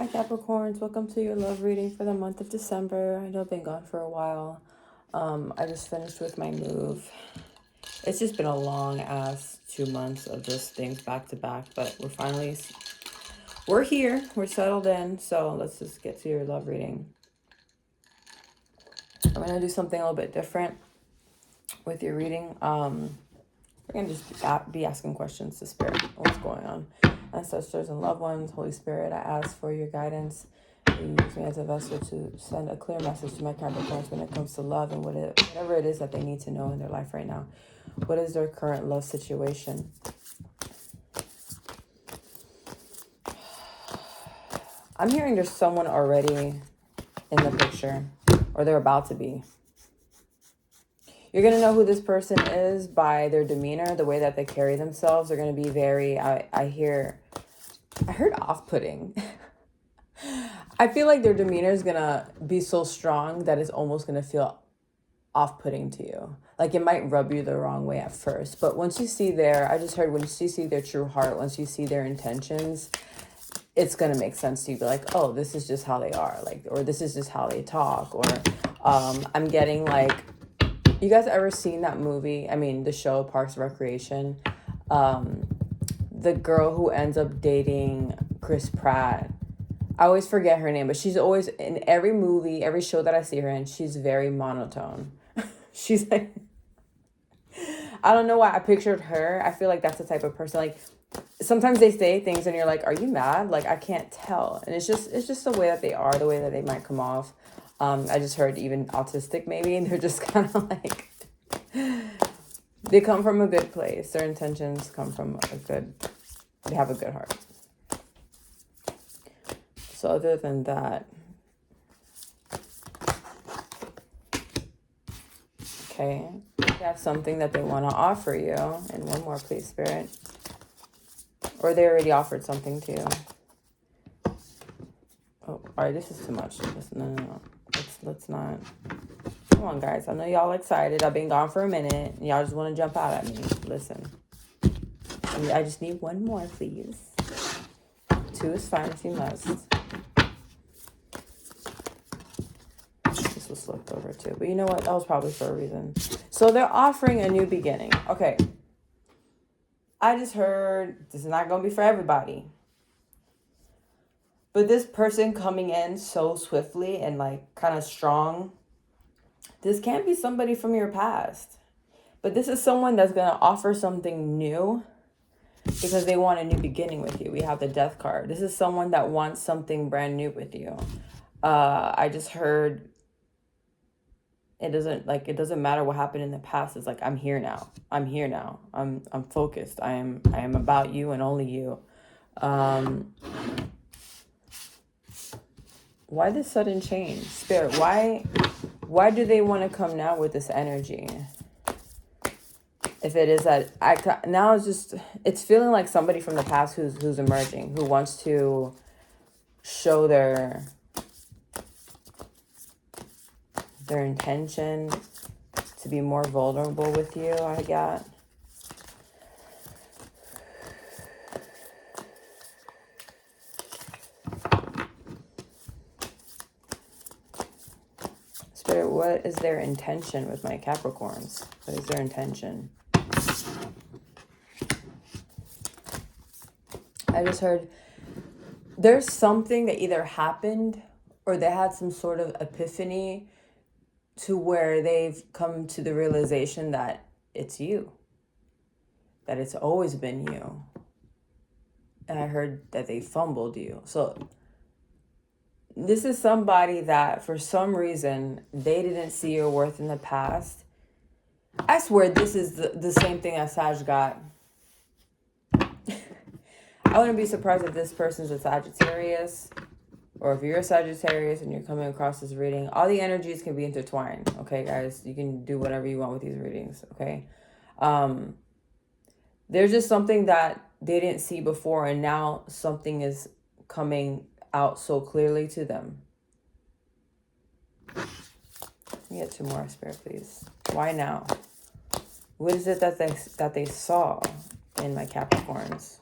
Hi Capricorns, welcome to your love reading for the month of December. I know I've been gone for a while. I just finished with my move. It's just been a long ass 2 months of just things back to back, but we're here, we're settled in. So let's just get to your love reading. I'm gonna do something a little bit different with your reading. We're gonna just be asking questions to Spirit. What's going on? Ancestors and loved ones, Holy Spirit, I ask for your guidance. You use me as a vessel to send a clear message to my Capricorns when it comes to love and whatever it is that they need to know in their life right now. What is their current love situation? I'm hearing there's someone already in the picture, or they're about to be. You're going to know who this person is by their demeanor, the way that they carry themselves. They're going to be very, I heard off-putting. I feel like their demeanor is going to be so strong that it's almost going to feel off-putting to you. Like it might rub you the wrong way at first. But once you see once you see their true heart, once you see their intentions, it's going to make sense to you. Be like, oh, this is just how they are. Like, or this is just how they talk. Or I'm getting like, you guys ever seen that movie? I mean, the show Parks and Recreation. The girl who ends up dating Chris Pratt. I always forget her name, but she's always in every movie, every show that I see her in, she's very monotone. She's like, I don't know why I pictured her. I feel like that's the type of person. Like sometimes they say things and you're like, are you mad? Like I can't tell. And it's just the way that they are, the way that they might come off. I just heard even autistic maybe, and they're just kind of like, they come from a good place. Their intentions come from they have a good heart. So other than that, okay, they have something that they want to offer you. And one more, please, Spirit. Or they already offered something to you. Oh, all right, this is too much. No. Let's not. Come on, guys. I know y'all excited. I've been gone for a minute. And y'all just want to jump out at me. Listen. I just need one more, please. 2 is fine if you must. This was flipped over too. But you know what? That was probably for a reason. So they're offering a new beginning. Okay. I just heard this is not going to be for everybody. But this person coming in so swiftly and like kind of strong, this can't be somebody from your past. But this is someone that's going to offer something new because they want a new beginning with you. We have the Death card. This is someone that wants something brand new with you. I just heard it doesn't matter what happened in the past. It's like, I'm here now. I'm focused. I am about you and only you. Why this sudden change? Spirit, why do they want to come now with this energy? If it is that it's feeling like somebody from the past who's emerging, who wants to show their intention to be more vulnerable with you, I got. Spirit, what is their intention with my Capricorns? What is their intention? I just heard there's something that either happened or they had some sort of epiphany to where they've come to the realization that it's you, that it's always been you. And I heard that they fumbled you. So this is somebody that for some reason they didn't see your worth in the past. I swear this is the same thing that Sag got. I wouldn't be surprised if this person's a Sagittarius, or if you're a Sagittarius and you're coming across this reading. All the energies can be intertwined, okay, guys? You can do whatever you want with these readings, okay? There's just something that they didn't see before, and now something is coming out so clearly to them. Let me get 2 more, Spirit, please. Why now? What is it that they saw in my Capricorns?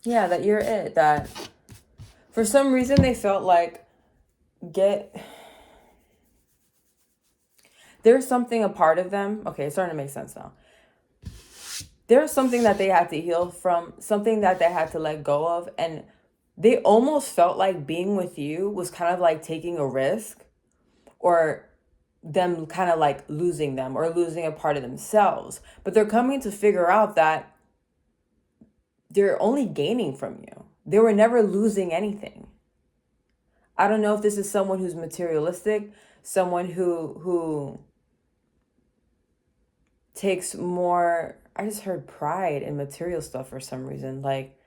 Yeah, that you're it. That for some reason they felt like there's something a part of them. Okay, it's starting to make sense now. There's something that they had to heal from, something that they had to let go of. And they almost felt like being with you was kind of like taking a risk, or them kind of like losing them or losing a part of themselves. But they're coming to figure out that they're only gaining from you. They were never losing anything. I don't know if this is someone who's materialistic, someone who takes more, I just heard pride in material stuff for some reason. Like,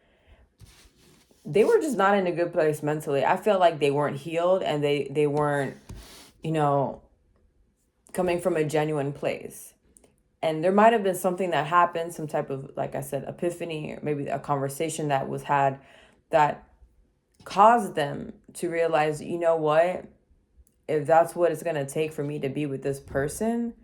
they were just not in a good place mentally. I felt like they weren't healed, and they weren't, coming from a genuine place. And there might have been something that happened, some type of, like I said, epiphany, or maybe a conversation that was had that caused them to realize, you know what, if that's what it's going to take for me to be with this person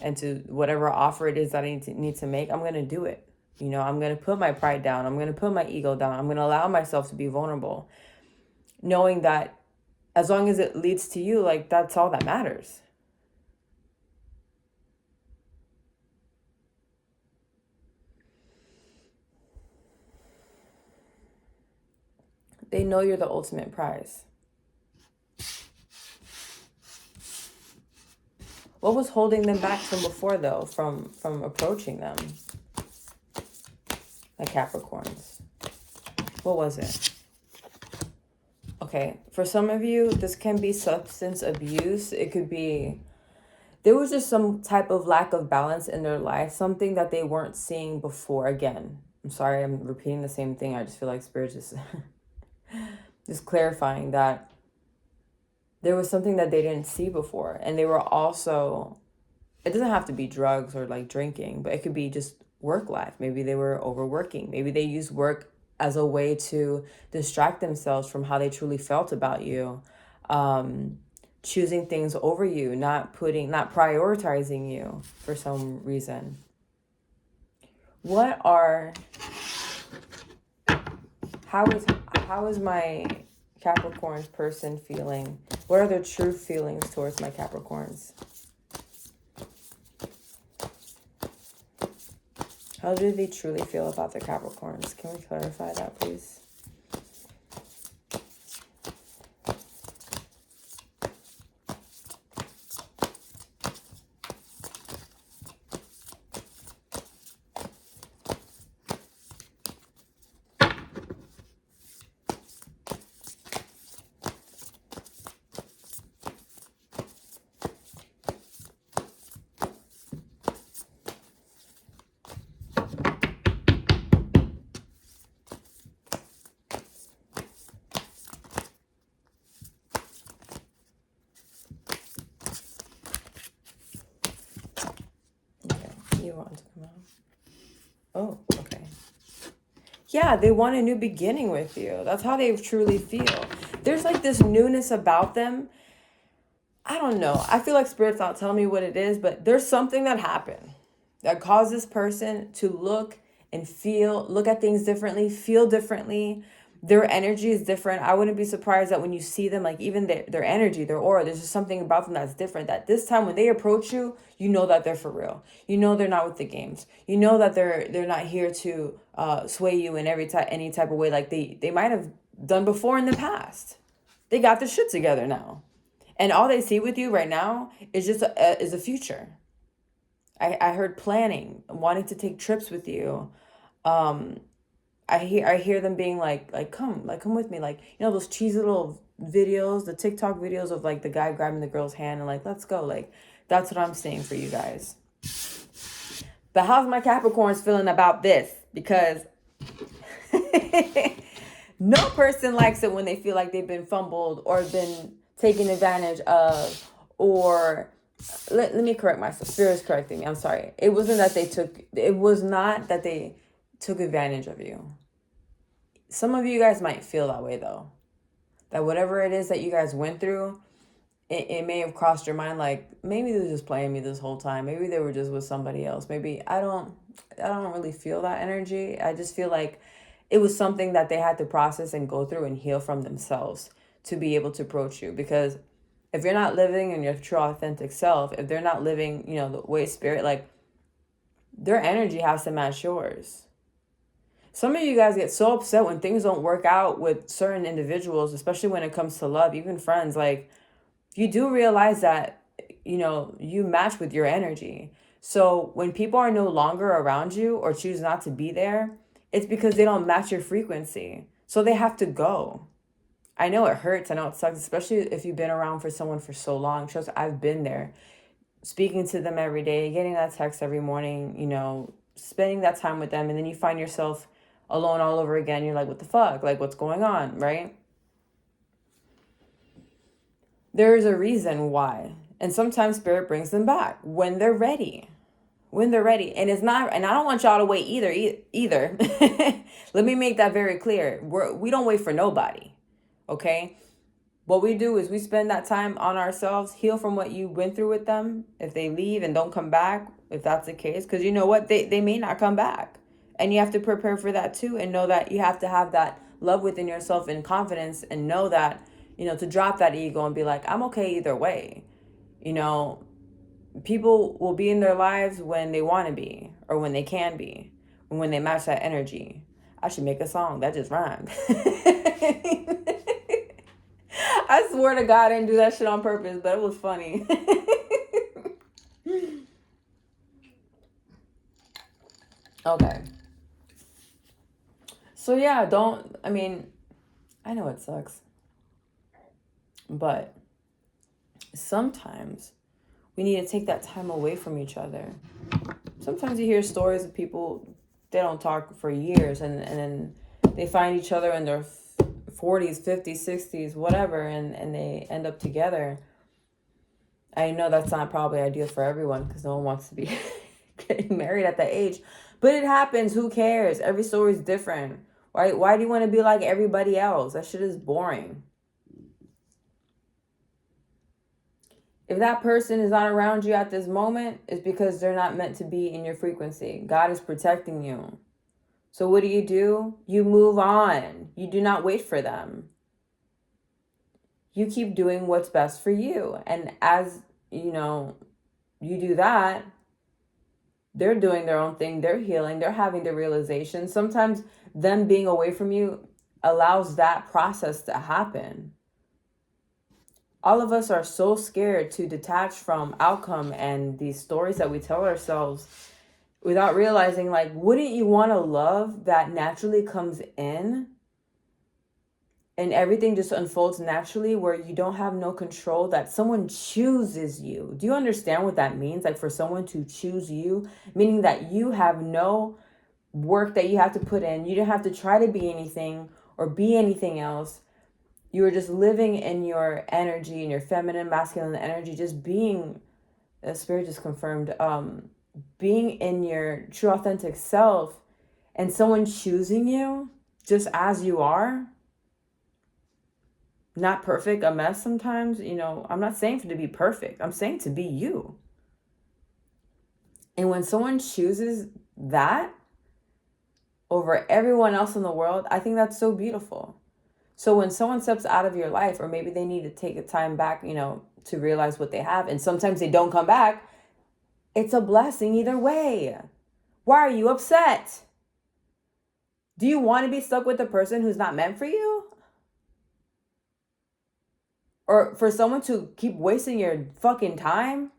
and to whatever offer it is that I need to make, I'm going to do it. I'm going to put my pride down. I'm going to put my ego down. I'm going to allow myself to be vulnerable, knowing that as long as it leads to you, like, that's all that matters. They know you're the ultimate prize. What was holding them back from before, though, from approaching them? Like Capricorns. What was it? Okay, for some of you, this can be substance abuse. It could be, there was just some type of lack of balance in their life, something that they weren't seeing before. Again, I'm sorry, I'm repeating the same thing. I just feel like Spirit just clarifying that there was something that they didn't see before. And they were also, it doesn't have to be drugs or like drinking, but it could be just work life. Maybe they were overworking. Maybe they used work as a way to distract themselves from how they truly felt about you. Choosing things over you, not prioritizing you for some reason. How is my Capricorn's person feeling? What are their true feelings towards my Capricorns? How do they truly feel about their Capricorns? Can we clarify that, please? You want to come out? Oh, okay. Yeah, they want a new beginning with you. That's how they truly feel. There's like this newness about them. I don't know. I feel like Spirit's not telling me what it is, but there's something that happened that caused this person to look at things differently, feel differently. Their energy is different. I wouldn't be surprised that when you see them, like even their energy, their aura, there's just something about them that's different. That this time when they approach you, you know that they're for real. You know they're not with the games. You know that they're not here to sway you in any type of way like they might have done before in the past. They got their shit together now. And all they see with you right now is just a future. I heard planning, wanting to take trips with you. I hear them being like come with me, like, those cheesy little videos, the TikTok videos of like the guy grabbing the girl's hand and like, let's go. Like, that's what I'm saying for you guys. But how's my Capricorns feeling about this? Because no person likes it when they feel like they've been fumbled or been taken advantage of, or let me correct myself. Spirit's correcting me. I'm sorry. It was not that they took advantage of you. Some of you guys might feel that way though. That whatever it is that you guys went through, it may have crossed your mind like, maybe they were just playing me this whole time. Maybe they were just with somebody else. Maybe I don't really feel that energy. I just feel like it was something that they had to process and go through and heal from themselves to be able to approach you. Because if you're not living in your true authentic self, if they're not living, the way spirit, like, their energy has to match yours. Some of you guys get so upset when things don't work out with certain individuals, especially when it comes to love, even friends. Like, you do realize that, you match with your energy. So when people are no longer around you or choose not to be there, it's because they don't match your frequency. So they have to go. I know it hurts. I know it sucks, especially if you've been around for someone for so long. Trust, I've been there. Speaking to them every day, getting that text every morning, spending that time with them. And then you find yourself alone all over again. You're like, what the fuck? Like, what's going on, right? There's a reason why. And sometimes spirit brings them back when they're ready. When they're ready. And it's not, and I don't want y'all to wait either. Let me make that very clear. We don't wait for nobody. Okay? What we do is we spend that time on ourselves, heal from what you went through with them. If they leave and don't come back, if that's the case, because you know what? They may not come back. And you have to prepare for that too, and know that you have to have that love within yourself and confidence, and know that, to drop that ego and be like, I'm okay either way. People will be in their lives when they want to be, or when they can be, when they match that energy. I should make a song that just rhymed. I swear to God, I didn't do that shit on purpose, but it was funny. Okay. So yeah, I know it sucks, but sometimes we need to take that time away from each other. Sometimes you hear stories of people, they don't talk for years, and then they find each other in their 40s, 50s, 60s, whatever, and they end up together. I know that's not probably ideal for everyone, because no one wants to be getting married at that age. But it happens. Who cares? Every story is different. Why do you want to be like everybody else? That shit is boring. If that person is not around you at this moment, it's because they're not meant to be in your frequency. God is protecting you. So what do? You move on. You do not wait for them. You keep doing what's best for you. And as, you do that, they're doing their own thing. They're healing. They're having the realization. Sometimes them being away from you allows that process to happen. All of us are so scared to detach from outcome and these stories that we tell ourselves, without realizing, like, wouldn't you want a love that naturally comes in and everything just unfolds naturally, where you don't have no control, that someone chooses you? Do you understand what that means? Like, for someone to choose you, meaning that you have no work that you have to put in. You don't have to try to be anything or be anything else. You are just living in your energy, in your feminine, masculine energy, just being, the spirit just confirmed, being in your true authentic self, and someone choosing you just as you are. Not perfect, a mess sometimes. I'm not saying to be perfect. I'm saying to be you. And when someone chooses that over everyone else in the world, I think that's so beautiful. So when someone steps out of your life, or maybe they need to take a time back, to realize what they have, and sometimes they don't come back, it's a blessing either way. Why are you upset? Do you want to be stuck with a person who's not meant for you? Or for someone to keep wasting your fucking time?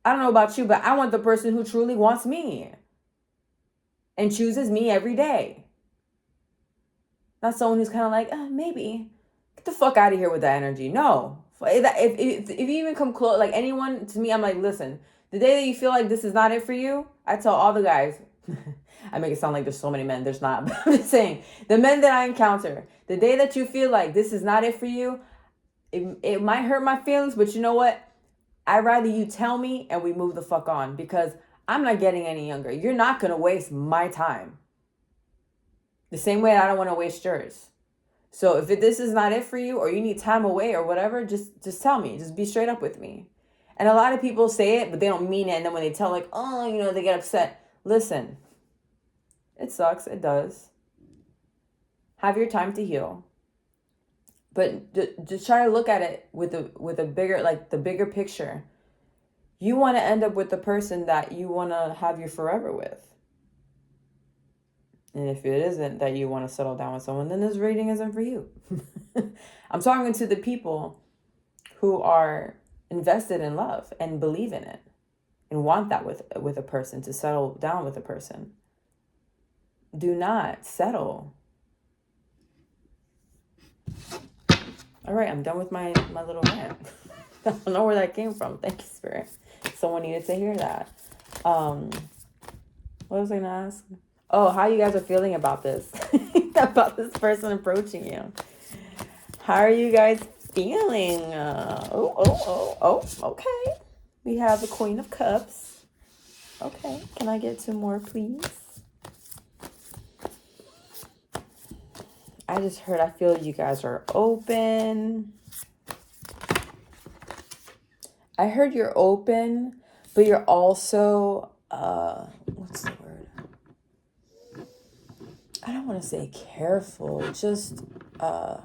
I don't know about you, but I want the person who truly wants me and chooses me every day. Not someone who's kind of like, maybe. Get the fuck out of here with that energy. No. If you even come close, like anyone to me, I'm like, listen, the day that you feel like this is not it for you, I tell all the guys, I make it sound like there's so many men. There's not. But I'm just saying, the men that I encounter, the day that you feel like this is not it for you, it might hurt my feelings, but you know what? I'd rather you tell me and we move the fuck on, because I'm not getting any younger. You're not going to waste my time. The same way I don't want to waste yours. So if this is not it for you, or you need time away or whatever, just tell me. Just be straight up with me. And a lot of people say it, but they don't mean it. And then when they tell, like, they get upset. Listen, It sucks. It does. Have your time to heal. But just try to look at it with a bigger, like the bigger picture. You want to end up with the person that you want to have your forever with. And if it isn't that you want to settle down with someone, then this reading isn't for you. I'm talking to the people who are invested in love and believe in it and want that with a person, to settle down with a person. Do not settle. All right, I'm done with my little rant. I don't know where that came from. Thank you, Spirit. Someone needed to hear that. What was I gonna ask? Oh, how you guys are feeling about this? About this person approaching you. How are you guys feeling? Okay. We have the Queen of Cups. Okay, can I get 2 more, please? I just heard, I feel you guys are open. I heard you're open, but you're also, what's the word? I don't want to say careful, just, I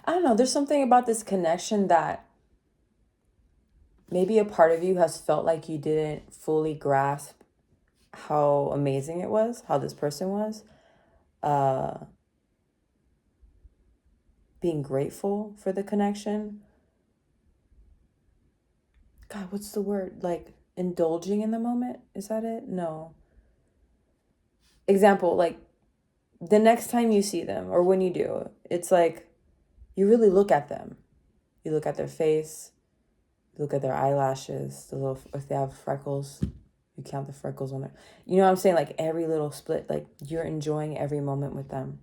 don't know. There's something about this connection that maybe a part of you has felt like you didn't fully grasp how amazing it was, how this person was. Being grateful for the connection. God, what's the word? Like indulging in the moment? Is that it? No. Example, like the next time you see them or when you do, it's like you really look at them. You look at their face, you look at their eyelashes, the little, if they have freckles, you count the freckles on there. You know what I'm saying? Like every little split, like you're enjoying every moment with them.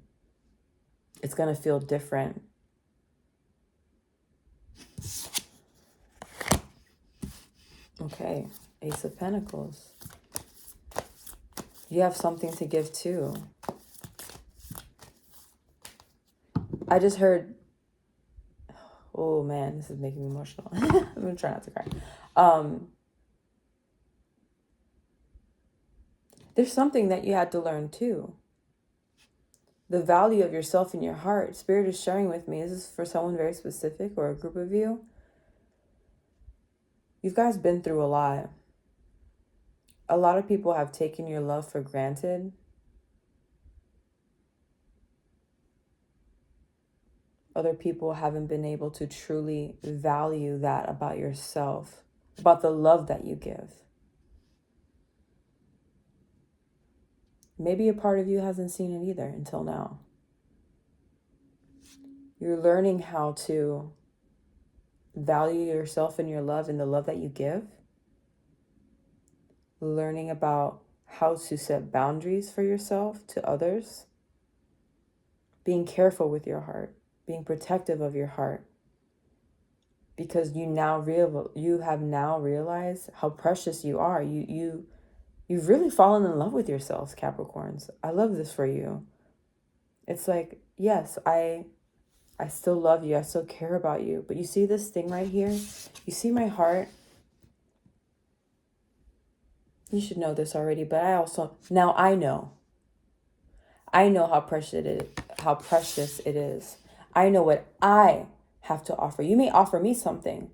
It's going to feel different. Okay, Ace of Pentacles. You have something to give too. I just heard, oh man, this is making me emotional. I'm going to try not to cry. There's something that you had to learn too. The value of yourself in your heart. Spirit is sharing with me. Is this for someone very specific or a group of you? You guys been through a lot. A lot of people have taken your love for granted. Other people haven't been able to truly value that about yourself, about the love that you give. Maybe a part of you hasn't seen it either until now. You're learning how to value yourself and your love and the love that you give. Learning about how to set boundaries for yourself to others. Being careful with your heart. Being protective of your heart. Because you have now realized how precious you are. You've really fallen in love with yourselves, Capricorns. I love this for you. It's like, yes, I still love you. I still care about you. But you see this thing right here? You see my heart? You should know this already, but now I know. I know how precious it is. I know what I have to offer. You may offer me something,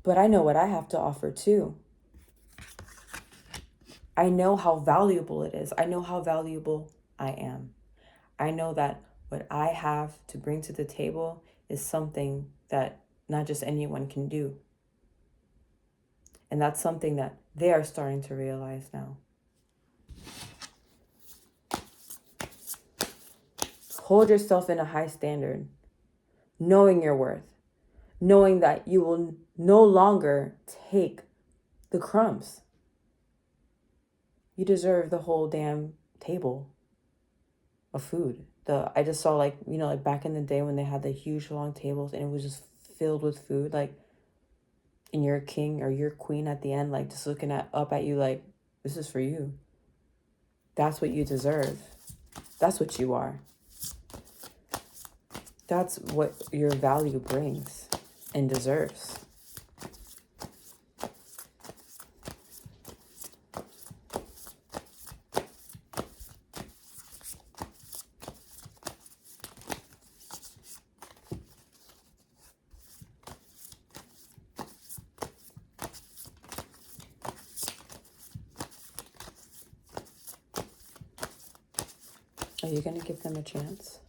but I know what I have to offer too. I know how valuable it is. I know how valuable I am. I know that what I have to bring to the table is something that not just anyone can do. And that's something that they are starting to realize now. Hold yourself in a high standard, knowing your worth, knowing that you will no longer take the crumbs. You deserve the whole damn table of food. I just saw like back in the day when they had the huge long tables and it was just filled with food, like, and you're a king or you're a queen at the end, like just looking up at you like, this is for you. That's what you deserve. That's what you are. That's what your value brings and deserves. Are you going to give them a chance?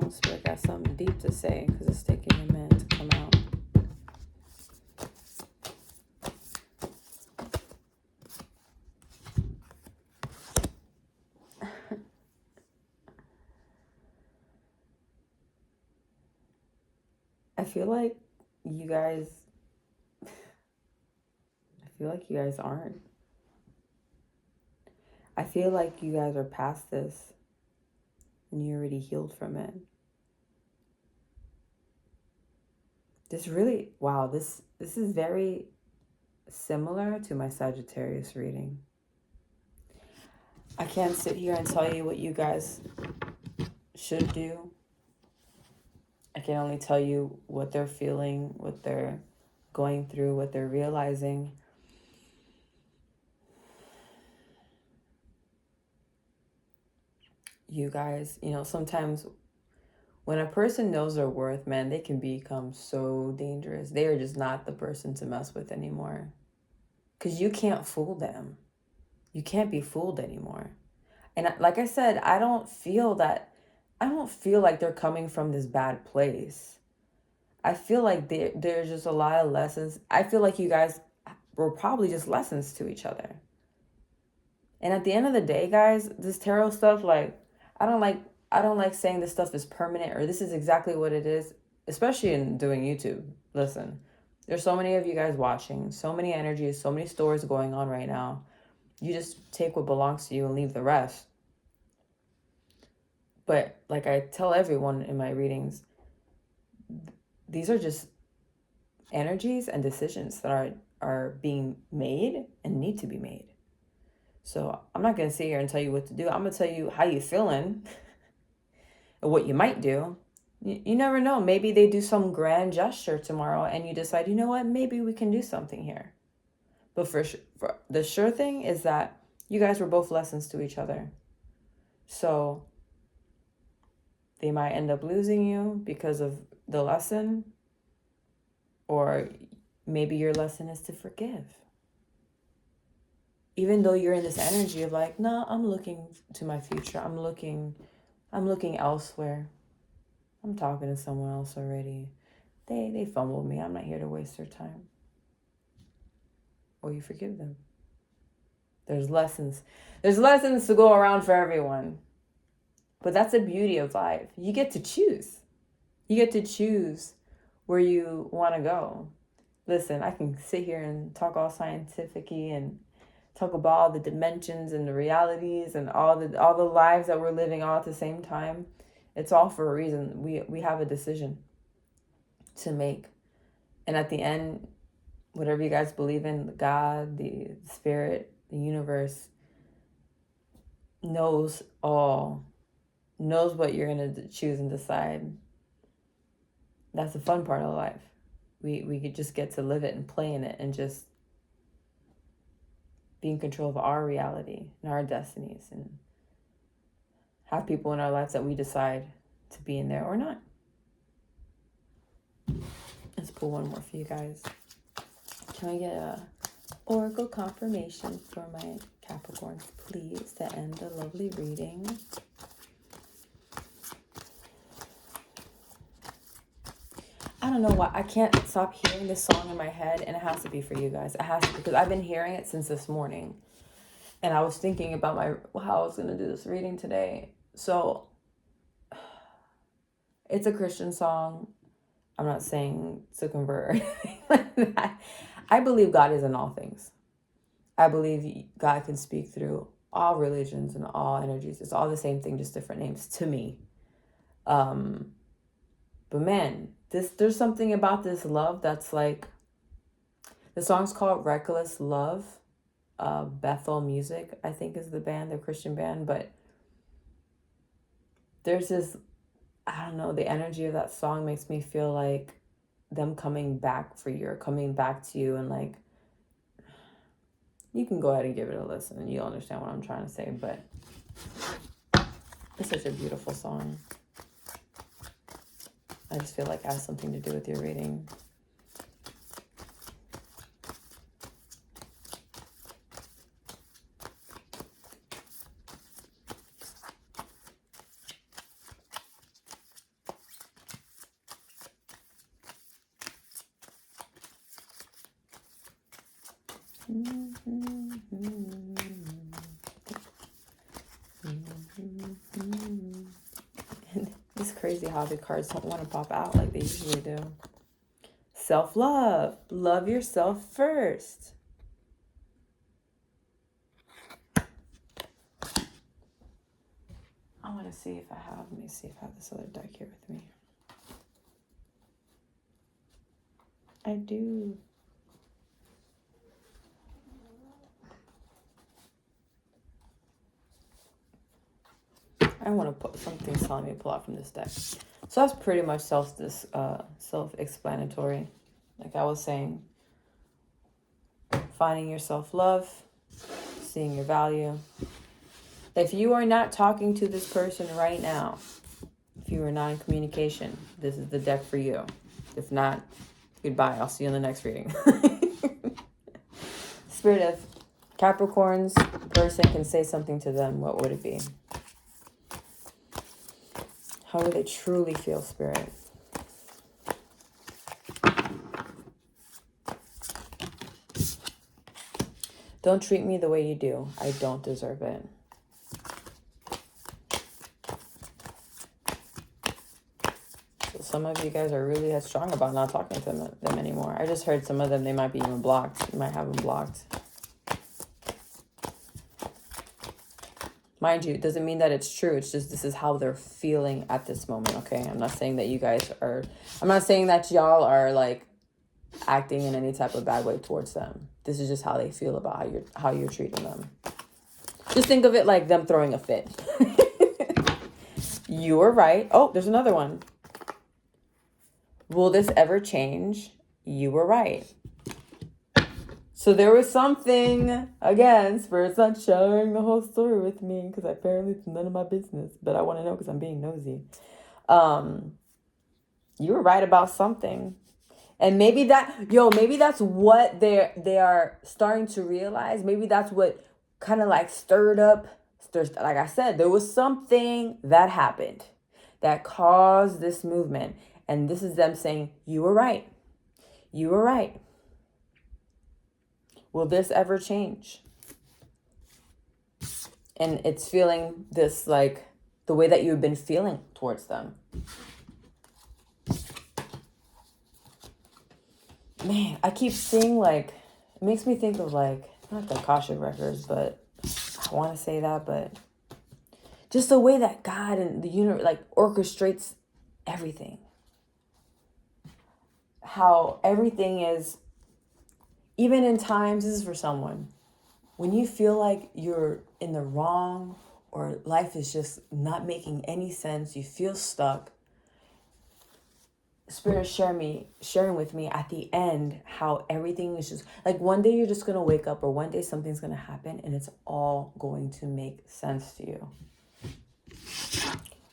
Spirit got something deep to say because it's taking a minute to come out. I feel like you guys aren't. I feel like you guys are past this and you're already healed from it. This really, wow, this is very similar to my Sagittarius reading. I can't sit here and tell you what you guys should do. I can only tell you what they're feeling, what they're going through, what they're realizing. You guys, sometimes when a person knows their worth, man, they can become so dangerous. They are just not the person to mess with anymore. Because you can't fool them. You can't be fooled anymore. And like I said, I don't feel like they're coming from this bad place. I feel like there's just a lot of lessons. I feel like you guys were probably just lessons to each other. And at the end of the day, guys, this tarot stuff, like, I don't like saying this stuff is permanent or this is exactly what it is, especially in doing YouTube. Listen, there's so many of you guys watching, so many energies, so many stories going on right now. You just take what belongs to you and leave the rest. But like I tell everyone in my readings, these are just energies and decisions that are being made and need to be made. So I'm not going to sit here and tell you what to do. I'm going to tell you how you're feeling and what you might do. You never know. Maybe they do some grand gesture tomorrow and you decide, you know what, maybe we can do something here. But for the sure thing is that you guys were both lessons to each other. So they might end up losing you because of the lesson, or maybe your lesson is to forgive. Even though you're in this energy of like, no, I'm looking to my future. I'm looking elsewhere. I'm talking to someone else already. They fumbled me. I'm not here to waste their time. Or you forgive them. There's lessons. There's lessons to go around for everyone. But that's the beauty of life. You get to choose. You get to choose where you want to go. Listen, I can sit here and talk all scientific-y and talk about all the dimensions and the realities and all the lives that we're living all at the same time. It's all for a reason. We have a decision to make. And at the end, whatever you guys believe in, God, the spirit, the universe, knows all. Knows what you're going to choose and decide. That's the fun part of life. We could just get to live it and play in it and just be in control of our reality and our destinies and have people in our lives that we decide to be in there or not. Let's pull one more for you guys. Can I get a oracle confirmation for my Capricorns, please, to end the lovely reading? I don't know why. I can't stop hearing this song in my head, and it has to be for you guys. It has to, because I've been hearing it since this morning. And I was thinking about how I was going to do this reading today. So, it's a Christian song. I'm not saying to convert or anything like that. I believe God is in all things. I believe God can speak through all religions and all energies. It's all the same thing, just different names to me. But man, there's something about this love that's like, the song's called Reckless Love. Bethel Music, I think, is the band, the Christian band. But there's this, I don't know, the energy of that song makes me feel like them coming back for you, or coming back to you, and like You can go ahead and give it a listen and you'll understand what I'm trying to say, but it's such a beautiful song. I just feel like it has something to do with your reading. It's crazy how the cards don't want to pop out like they usually do. Self-love. Love yourself first. I want to see if I have, let me see if I have this other deck here with me. I do. I want to put something telling me to pull out from this deck. So that's pretty much self-explanatory. Like I was saying, finding your self-love, seeing your value. If you are not talking to this person right now, if you are not in communication, this is the deck for you. If not, goodbye. I'll see you in the next reading. Spirit of Capricorn's person can say something to them. What would it be? How do they truly feel, Spirit? Don't treat me the way you do. I don't deserve it. So some of you guys are really headstrong about not talking to them anymore. I just heard some of them, they might be even blocked. You might have them blocked. Mind you, it doesn't mean that it's true. It's just this is how they're feeling at this moment, okay? I'm not saying that you guys are... I'm not saying that y'all are, like, acting in any type of bad way towards them. This is just how they feel about how you're treating them. Just think of it like them throwing a fit. You were right. Oh, there's another one. Will this ever change? You were right. So there was something, again, Spirit's not sharing the whole story with me because apparently it's none of my business, but I want to know because I'm being nosy. You were right about something. And maybe that's what they are starting to realize. Maybe that's what kind of like stirred up. Like I said, there was something that happened that caused this movement. And this is them saying, you were right. You were right. Will this ever change? And it's feeling this, like, the way that you've been feeling towards them. Man, I keep seeing, like, it makes me think of, like, not the Akashic records, but I want to say that, but just the way that God and the universe, like, orchestrates everything. How everything is, even in times, this is for someone, when you feel like you're in the wrong or life is just not making any sense, you feel stuck, Spirit is sharing with me at the end how everything is just, like one day you're just going to wake up or one day something's going to happen and it's all going to make sense to you.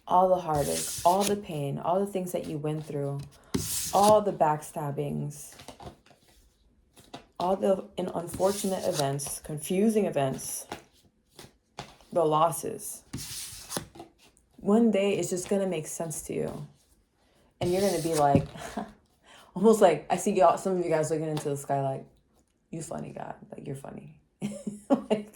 All the heartache, all the pain, all the things that you went through, all the backstabbings, all the unfortunate events, confusing events, the losses. One day it's just going to make sense to you. And you're going to be like, almost like, I see some of you guys looking into the sky like, you funny, God. Like, you're funny. Like,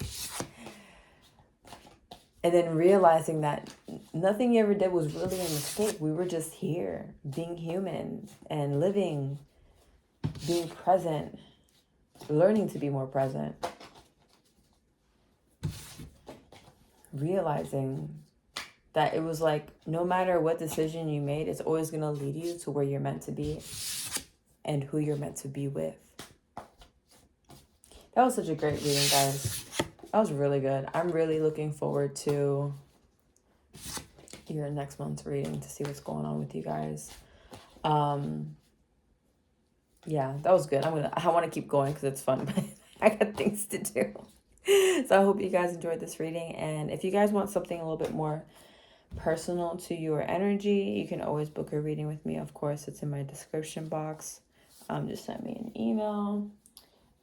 and then realizing that nothing you ever did was really a mistake. We were just here, being human and living, being present, learning to be more present. Realizing that it was like, no matter what decision you made, it's always going to lead you to where you're meant to be and who you're meant to be with. That was such a great reading, guys. That was really good. I'm really looking forward to your next month's reading to see what's going on with you guys. Yeah, that was good. I want to keep going because it's fun. But I got things to do. So I hope you guys enjoyed this reading. And if you guys want something a little bit more personal to your energy, you can always book a reading with me. Of course, it's in my description box. Just send me an email.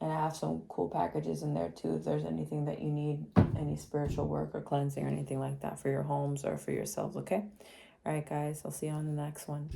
And I have some cool packages in there too if there's anything that you need, any spiritual work or cleansing or anything like that for your homes or for yourselves, okay? All right, guys, I'll see you on the next one.